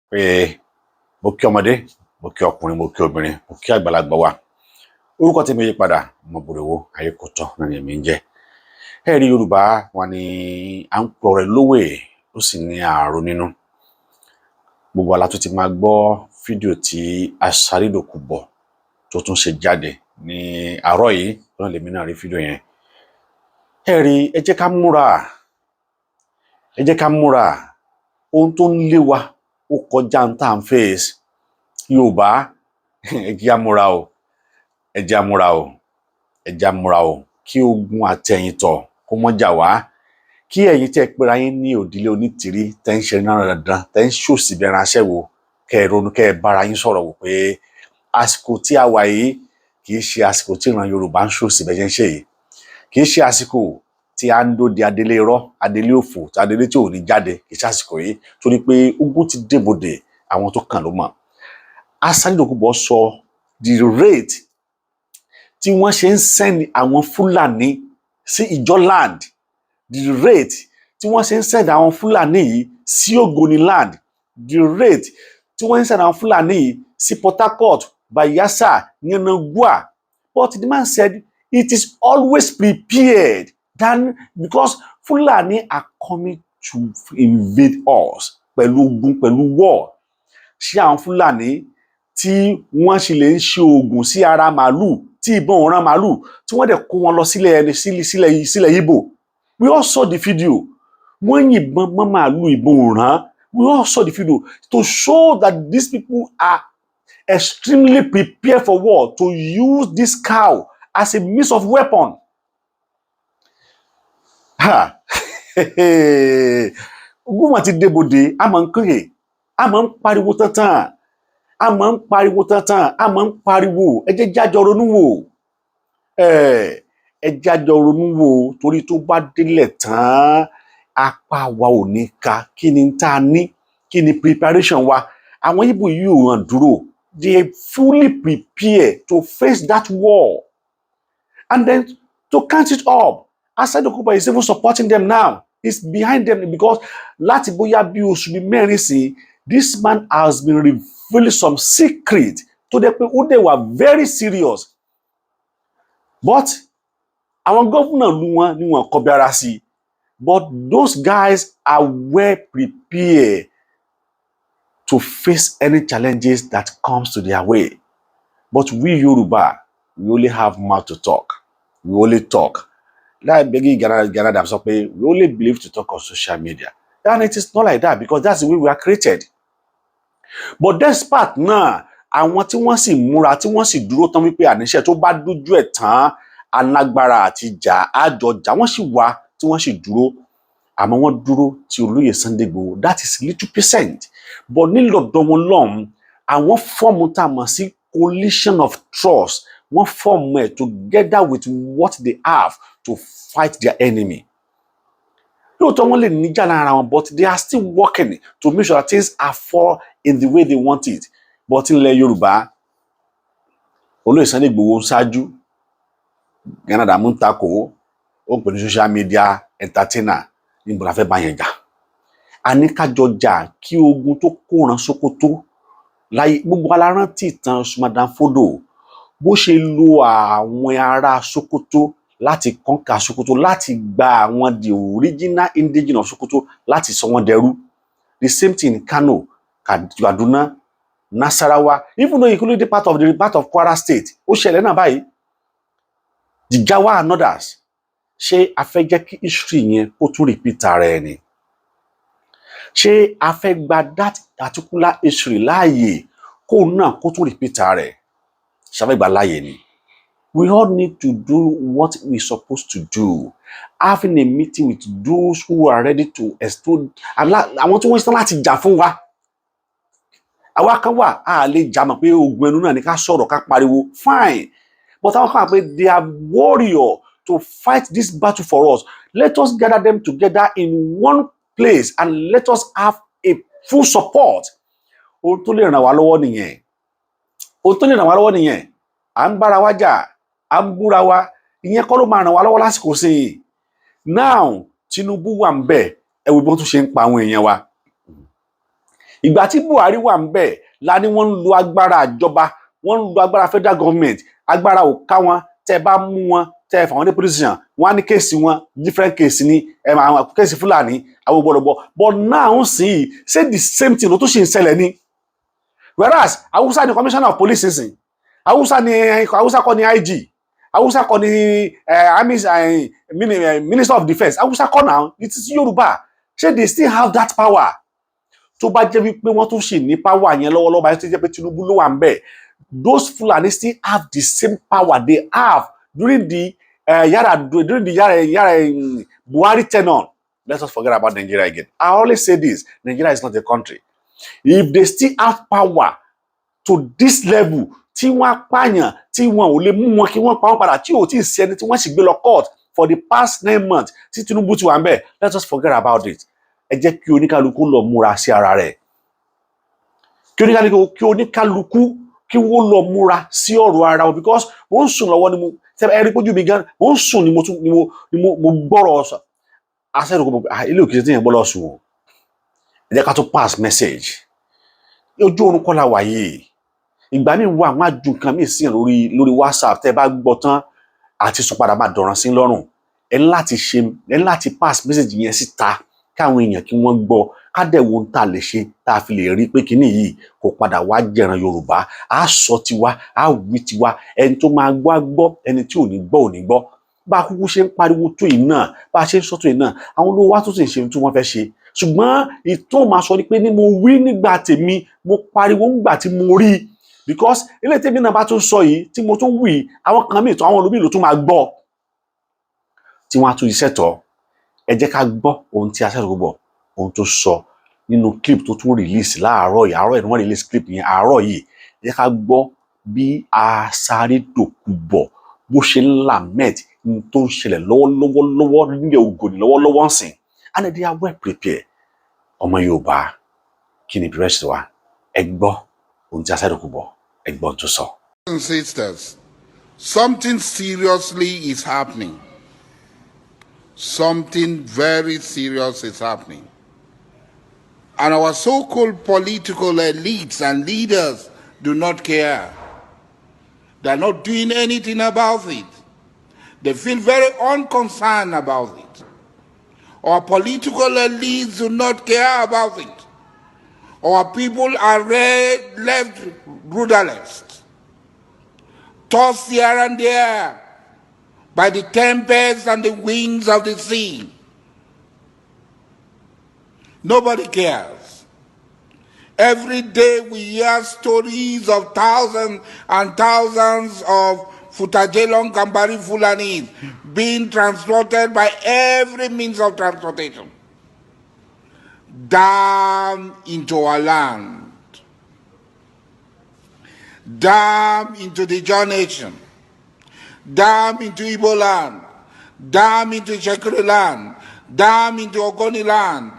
pé mo kí ọmọdé, mo kí ọkùnrin, mo kí obìnrin, mo kí àgbàlagbà wa. Orúkọ tí mo yí padà, Omoboriowo Ayékòótọ́ náà ni èmi ń jẹ́. Ẹ rí Yorùbá wọn ni à ń pọ̀ rẹ̀ lówè, ó sì ní ààrò nínú. Gbogbo wa la tún ti máa gbọ́ fídíò tí Asari Dokubo tó tún ṣe jáde ní àárọ̀ yìí, náà lèmi náà rí fídíò yẹn. Ẹ rí, ẹ jẹ́ ká múra, ohun tó ń lé wa ó kọjá ń tà ń fèsì. Yorùbá, ẹ jẹ́ á múra o, ẹ jẹ́ á múra o, ẹ jẹ́ á múra o, kí ogun àtẹ̀yìntọ̀ kó mọ́ jà wá, kí ẹ̀yin tẹ́ pera yín ní òdílé onítìrí tẹ́ ń ṣe náà dandan, tẹ́ ń ṣòsì bí ẹran aṣẹ́wó, kẹ́ ẹ ronú, kẹ́ ẹ bára yín sọ̀rọ̀ wò pé àsìkò tí a wà yìí kì í ṣe àsìkò tí ìran Yorùbá ń ṣòsì bẹ́ẹ̀ ṣe ń ṣe yìí, kì í ṣe àsìkò tí a ń dóde adélé irọ́, adélé òfò, tí adélé tí ò ní jáde, kì í ṣe àsìkò yìí, torí pé ogun ti débodè, àwọn tó kàn ló mọ̀. Asari Dokubo sọ the rate tí wọ́n ṣe ń send àwọn Fulani sí Ìjọ land, the rate tí wọ́n ṣe ń send àwọn Fulani yìí sí Ogoni land, the rate tí wọ́n ń send àwọn Fulani yìí sí Port Harcourt, Bayelsa, Yanagua. But the man said it is always prepared, because Fulani are coming to invade us pẹ̀lú ogun, pẹ̀lú war. Ṣé àwọn Fulani tí wọ́n sì lè ń ṣe oògùn sí ara màálù, tí ìbọn òran màálù, tí wọ́n dẹ̀ kó wọn lọ sílẹ̀ Igbo. We all saw the video. Wọ́n yìnbọn mọ́ màálù, ìbọn òran. We all saw the video to show that these people are extremely prepared for war, to use this cow as a means of weapon. Ogun ti débodè, a máa ń kéré, a máa ń pariwo tantan, a máa ń pariwo tantan, a máa ń pariwo. Ẹ jẹ́ jájọ ronú wò, ẹ jájọ ronú wò, torí tó bá délẹ̀ tán apá wa ò ní ka. Kí ni tá a ní, kí ni preparation wa? Àwọn Igbo yìí ò hàn dúró, they fully prepare to face that war. And then to count it up, Asari Dokubo is even supporting them now. He's behind them, because láti bóyá bí oṣù bí mẹ́rin sí, this man has been revealing some secret to the people. They were very serious. But àwọn gómìnà lu wọn ni wọn kọbi ara sí. But those guys are well prepared to face any challenges that comes to their way. But we Yoruba, we only have mouth to talk. We only talk. Like begging Ghana, we only believe to talk on social media. And it is not like that, because that's the way we are created. But despite náà, àwọn tí wọ́n sì múra, tí wọ́n sì dúró tán wípé àníṣe tó bá dójú ẹ̀ tán, alágbára àti ìjà àjọjà, wọ́n sì wà tí wọ́n sì dúró. Àmọ́ wọ́n dúró tí olóyè Sunday Igboho, that is little percent. But nílọ̀dọ̀ wọn lọ́hùn, àwọn fọ́ọ̀mù tá a mọ̀ sí coalition of trust, wọ́n fọ́ọ̀mù ẹ̀ together with what they have to fight their enemy. Lóòótọ́ wọ́n lè níjà lára wọn, but they are still working to make sure that things are fall in the way they want it. But ilẹ̀ Yorùbá, olóyè Sunday Igboho ń ṣáájú, Ghana dàmú ń takò, ó ń pè ní social media entertainer, níbo la fẹ́ bá yẹn jà? A ní ká jọ jà kí ogun tó kóran Sókótó láyé. Gbogbo alárántí ìtàn Madam Fodo, bó ṣe lo àwọn ará Sókótó láti kọ́ńkà Sókótó, láti gba àwọn the original indigenous of Sókótó, láti sọ wọ́n dẹrú. The same thing in Kano, Kaduna, Nasarawa, even though including part of Kwara State, ó ṣẹlẹ̀ náà báyìí. Jigawa and others. Ṣé a fẹ́ jẹ́ kí history yẹn kó tún repeat ara ẹ̀ ni? Ṣé a fẹ́ gba that particular history láàyè kó náà kó tún repeat ara ẹ̀? Ṣé a fẹ́ gba láàyè ni? We all need to do what we're supposed to do. Having a meeting with those who are ready to explode. Àwọn tí wọ́n ṣetán láti jà fún wa. Àwa kan wà, a lè jà mọ̀ pé ogun ẹnu náà ni ká sọ̀rọ̀, ká pariwo. Fine. But àwọn kan wà pé they are warrior to fight this battle for us. Let us gather them together in one place and let us have a full support. Ohun tó lè ràn wá lọ́wọ́ nìyẹn. Ohun tó lè ràn wá lọ́wọ́ nìyẹn. À ń bára wa jà, à ń búra wa, ìyẹn kọ́ ló máa ràn wá lọ́wọ́ lásìkò sí i. Now, Tinubu wà ń bẹ̀, ẹ wo bí wọ́n tún ṣe ń pa àwọn èèyàn wa. ìgbà tí Buhari wà ń bẹ̀ la ní wọ́n ń lo agbára ìjọba, wọ́n ń lo agbára federal government, agbára ò ká wọn, tẹ́ bá mú wọn, tẹ́ fà wọn ní position, wọ́n á ní kéèsì wọn different case ni àwọn kéèsì Fúlàní àwọn gbọdọgbọ. But now see, say the same thing ló tún ṣe ń ṣẹlẹ̀ ni. Whereas Hausa ni commissioner of police nsìn, Hausa kọ́ ni IG, Hausa kọ́ ni minister of defence, Hausa kọ́ now, it is Yoruba. Ṣé they still have that power? Tó bá jẹ́ wípé wọ́n tún ṣì ní power yẹn lọ́wọ́lọ́wọ́ báyìí tó jẹ́ pé Tinubu ló wà ń bẹ̀, those Fulani still have the same power they have during the Buhari tenure. Let us forget about Nigeria again. I always say this: Nigeria is not a country. If they still have power to this level, tí wọ́n pààyàn, tí wọ́n ò lè mú wọn kí wọ́n pa wọ́n padà, tí ò tí ì sí ẹni tí wọ́n sì gbé lọ court for the past 9 months tí Tinubu ti wà ń bẹ̀, let us forget about it. Ẹ jẹ́ kí oníkálukú lọ múra sí ara rẹ̀. Kí oníkálukú kí wọ́n lọ múra sí ọ̀rọ̀ ara wọn, because mo ń sùn lọ́wọ́ ni mo ẹ̀rí pójú mi gan, mo ń sùn ni mo gbọ́rọ̀ Asari Dokubo ilé òkè tí yẹn gbọ́ lọ sùn o. Ẹ jẹ́ ká tó pass message. Ojú oorun kọ́ la wà yìí. Ìgbà míì wà àwọn àjù nǹkan míì sí lórí WhatsApp tẹ́ bá gbọ́ tán àti sùn padà máa dọ̀ràn sí lọ́rùn. Ẹ láti pass message yẹn síta káwọn èèyàn kí wọ́n gbọ́, ká dẹ̀ wo ohun tá a lè ṣe tá a fi lè rí pé kíní yìí kò padà wá jẹran Yorùbá. A sọ tiwa, a wí tiwa, ẹni tó máa gbọ́ á gbọ́, ẹni tí ò ní gbọ́ ò ní gbọ́. Bá a kúkú ṣe ń pariwo tó yìí náà, bá a ṣe ń sọ tó yìí náà, àwọn olówó wa tó sì ń ṣe tí wọ́n fẹ́ ṣe. Ṣùgbọ́n ìtàn máa sọ ni pé ní mo wí nígbà tèmi, mo pariwo nígbà tí mo rí, because ilé tèmi náà bá tún sọ yìí tí mo tún wí, àwọn kan míì tó àwọn olóbìnrin ló tún máa gbọ́ tí wọ́n á tún iṣẹ́ tọ́. Ẹ jẹ́ ká gbọ́ ohun tí Asari Dokubo ohun tó sọ nínú clip tó tún release láàárọ̀ yìí. Àárọ̀ yìí ni wọ́n release clip yẹn àárọ̀ yìí. Ẹ jẹ́ ká gbọ́ bí Asari Dokubo bó ṣe ń lament ní tó ń ṣẹlẹ̀ lọ́wọ́lọ́wọ́ nílẹ̀ Ògòní lọ́wọ́lọ́wọ́ ń sìn. And they are well prepared. Ọmọ Yorùbá kí ni ìbírẹ̀ṣẹ̀ wa? Ẹ gbọ́ ohun tí Asari Dokubo ẹ gbọ́ tó sọ. Sisters, something seriously is happening. Something very serious is happening. And our so-called political elites and leaders do not care. They're not doing anything about it. They feel very unconcerned about it. Our political elites do not care about it. Our people are left rudderless, tossed here and there by the tempests and the winds of the sea. Nobody cares. Every day we hear stories of thousands and thousands of Futajelong Kambari Fulani being transported by every means of transportation down into our land, down into the Jaw Nation, down into Igbo land, down into Shekiri land, down into Ogoni land,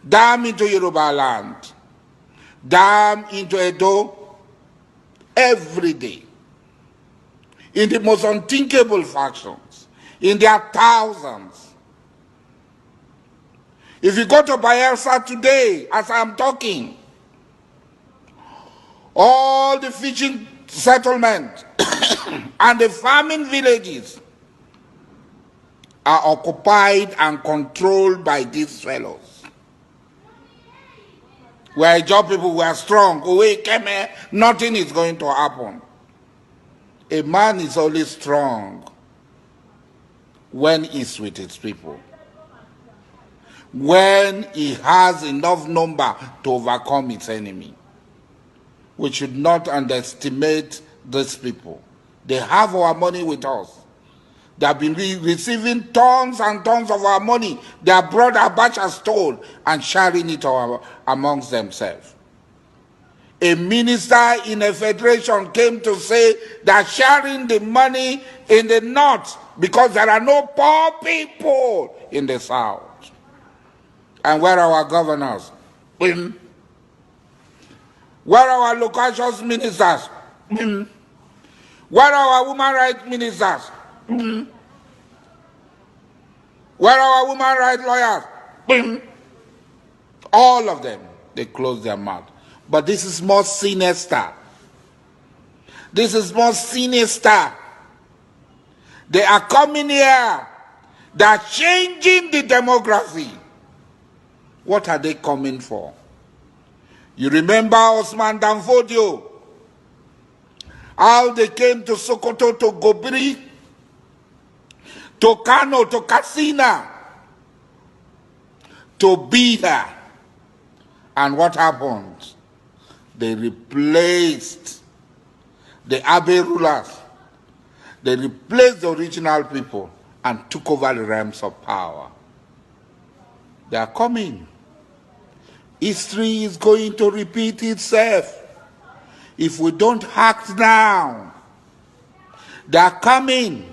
down into Yoruba land, down into Edo, every day. In the most unthinkable factions, in their thousands. If you go to Bayelsa today, as I'm talking, all the fishing settlements and the farming villages are occupied and controlled by these fellows. We are job people, we are strong. We came here, nothing is going to happen. A man is only strong when he's with his people, when he has enough number to overcome his enemy. We should not underestimate these people. They have our money with us. They have been receiving tons and tons of our money. They have brought Abacha stole and sharing it amongst themselves. A minister in a federation came to say that sharing the money in the north because there are no poor people in the south. And where are our governors? Where are our local ministers? Where are our women rights ministers? Where are our women rights lawyers? All of them they close their mouth. But this is more sinister. This is more sinister. They are coming here. They are changing the demography. What are they coming for? You remember Osman Danfodio? How they came to Sokoto, to Gobiri, to Kano, to Katsina, to be there. And what happened? They replaced the Abe rulers. They replaced the original people and took over the realms of power. They are coming. History is going to repeat itself if we don't act now. They are coming.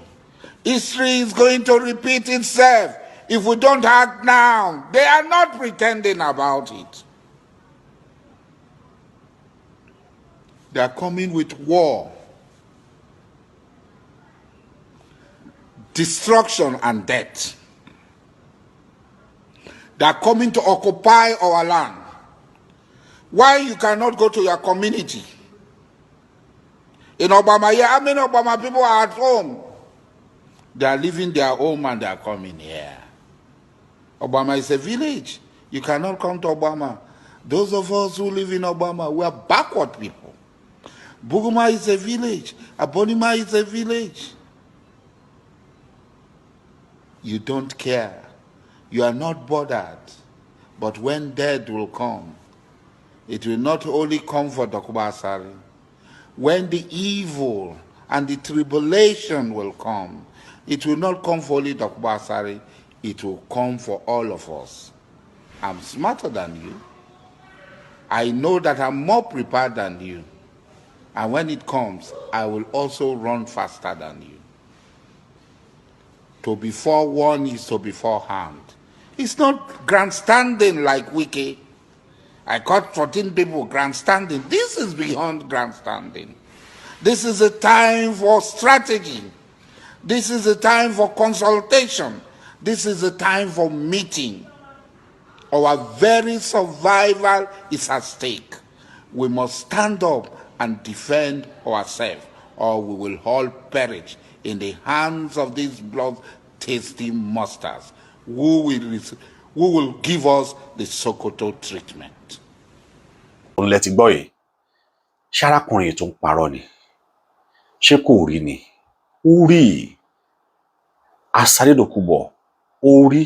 History is going to repeat itself if we don't act now. They are not pretending about it. They are coming with war, destruction, and death. They are coming to occupy our land. Why you cannot go to your community? In Obama, yeah, how many Obama people are at home? They are leaving their home and they are coming here. Obama is a village. You cannot come to Obama. Those of us who live in Obama, we are backward people. Buguma is a village. Abonima is a village. You don't care. You are not bothered. But when death will come, it will not only come for Dokubo Asari. When the evil and the tribulation will come, it will not come for only Dokubo Asari. It will come for all of us. I'm smarter than you. I know that I'm more prepared than you. And when it comes, I will also run faster than you. To be forewarned is to be forearmed. It's not grandstanding like Wiki. I caught 14 people grandstanding. This is beyond grandstanding. This is a time for strategy. This is a time for consultation. This is a time for meeting. Our very survival is at stake. We must stand up and defend ourselves, or we will all perish in the hands of these blood-tasting monsters who will give us the Sokoto treatment. òun lẹ ti gbọ́ yìí, ṣárákùnrin tó ń parọ́ ni, ṣé kò rí ni? Ó rí. Asari Dokubo ó rí,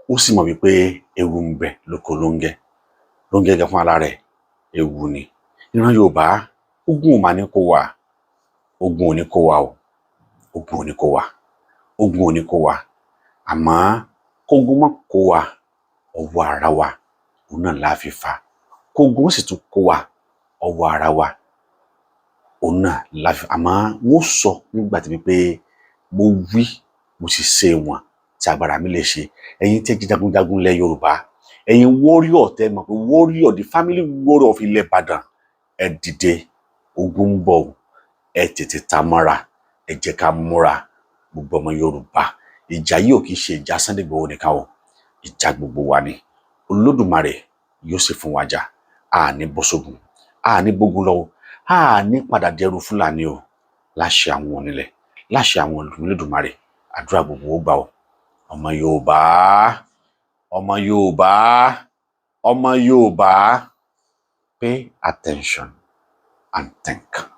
ó sì mọ̀ wípé ewu ń bẹ lóko lóńgẹ́ gan fún ara rẹ̀, ewu ni. Ìran Yorùbá, ogun ò mà ní kó wà, ogun ò ní kó wà o, ogun ò ní kó wà, ogun ò ní kó wà. Àmọ́ kógun má kó wà, ọwọ́ ara wa òun náà la fi fà. Kógun sì tún kó wà, ọwọ́ ara wa òun náà la fi. Àmọ́ wọ́n sọ nígbà tí wípé mo wí mo sì ṣe wọn tí agbára mi lè ṣe. Ẹ̀yin tẹ́ jí jagunjagun lẹ Yorùbá, ẹ̀yin warrior tẹ́ mọ̀ pé warrior, the family warrior of Ilẹ̀ Ìbàdàn, ẹ dìde, ogun ń bọ̀, ẹ tètè ta mọ́ra, ẹ jẹ́ ká múra. Gbogbo ọmọ Yorùbá, ìjà yìí ò kì í ṣe ìjà Sunday Igboho nìkan o, ìjà gbogbo wa ni. Olódùmarè yóò sì fún wa jà. Àní bọ́ sógun, àní bógun lọ́wọ́, àní padà dẹrù Fúlàní o, láṣẹ àwọn onílẹ̀, láṣẹ àwọn Olódùmarè. Àdúrà gbogbo ó gbà o. Ọmọ Yorùbá, ọmọ Yorùbá, ọmọ Yorùbá, pay attention and think.